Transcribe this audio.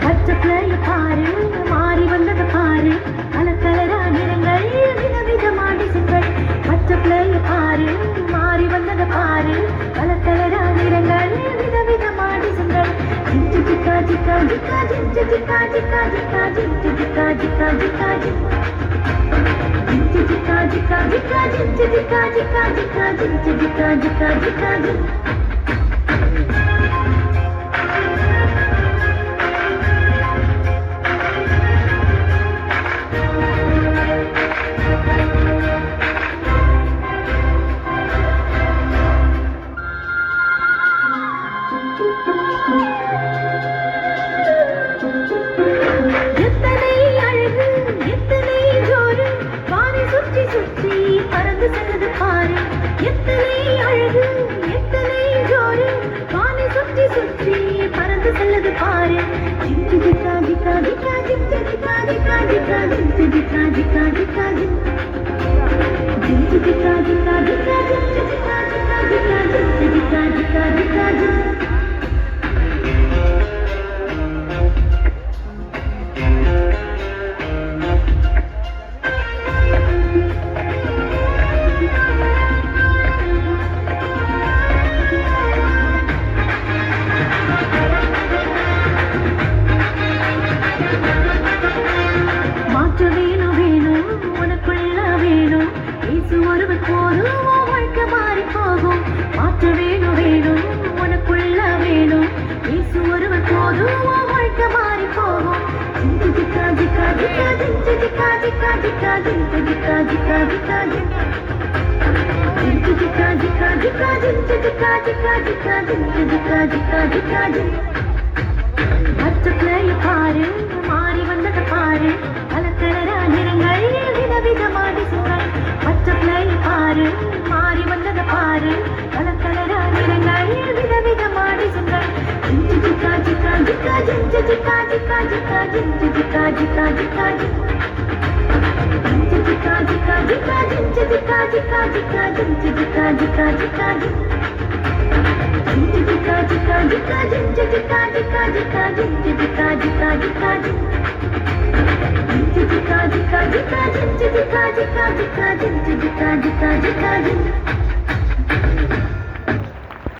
பச்சைக்கிளைய பாரு மாறி வந்தத பாரு கலக்கலரா நிறங்கள் விதவிதமா டிசைன்கள் பச்சைக்கிளைய பாரு மாறி வந்தத பாரு கலக்கலரா நிறங்கள் விதவிதமா டிசைன்கள் ஜிஞ்சு ஜிக்கா ஜிக்கா ஜிக்கா ஜிஞ்சு ஜிக்கா ஜிக்கா ஜிக்கா ஜிஞ்சு ஜிக்கா ஜிக்கா ஜிக்கா ஜிஞ்சு ஜிக்கா ஜிக்கா ஜிக்கா ஜிஞ்சு ஜிக்கா ஜிக்கா ஜிக்கா ஜிஞ்சு ஜிக்கா ஜிக்கா ஜிக்கா ஜிக்கா பச்சைக்கிளைய பாரு மாறி வந்தத பாரு கலக்கலரா நிறங்கள் விதவிதமா டிசைன்கள் பச்சைக்கிளைய பாரு மாறி வந்தத பாரு கலக்கலரா நிறங்கள் விதவிதமா டிசைன்கள் ஜிஞ்சு ஜிக்கா ஜிக்கா ஜிக்கா ஜிஞ்சு ஜிக்கா ஜிக்கா ஜிக்கா ஜிஞ்சு ஜிக்கா ஜிக்கா ஜிக்கா ஜிஞ்சு ஜிக்கா ஜிக்கா ஜிக்கா ஜிஞ்சு ஜிக்கா ஜிக்கா ஜிக்கா ஜிஞ்சு ஜிக்கா ஜிக்கா ஜிக்கா ஜிஞ்சு ஜிக்கா ஜிக்கா ஜிக்கா ஜிஞ்சு ஜிக்கா ஜிக்கா ஜிக்கா ஜிஞ்சு ஜிக்கா ஜிக்கா ஜிக்கா ஜிஞ்சு ஜிக்கா ஜிக்கா ஜிக்கா ஜிஞ்சு ஜிக்கா ஜிக்கா ஜிக்கா ஜிஞ்சு ஜிக்கா ஜிக்கா ஜிக்கா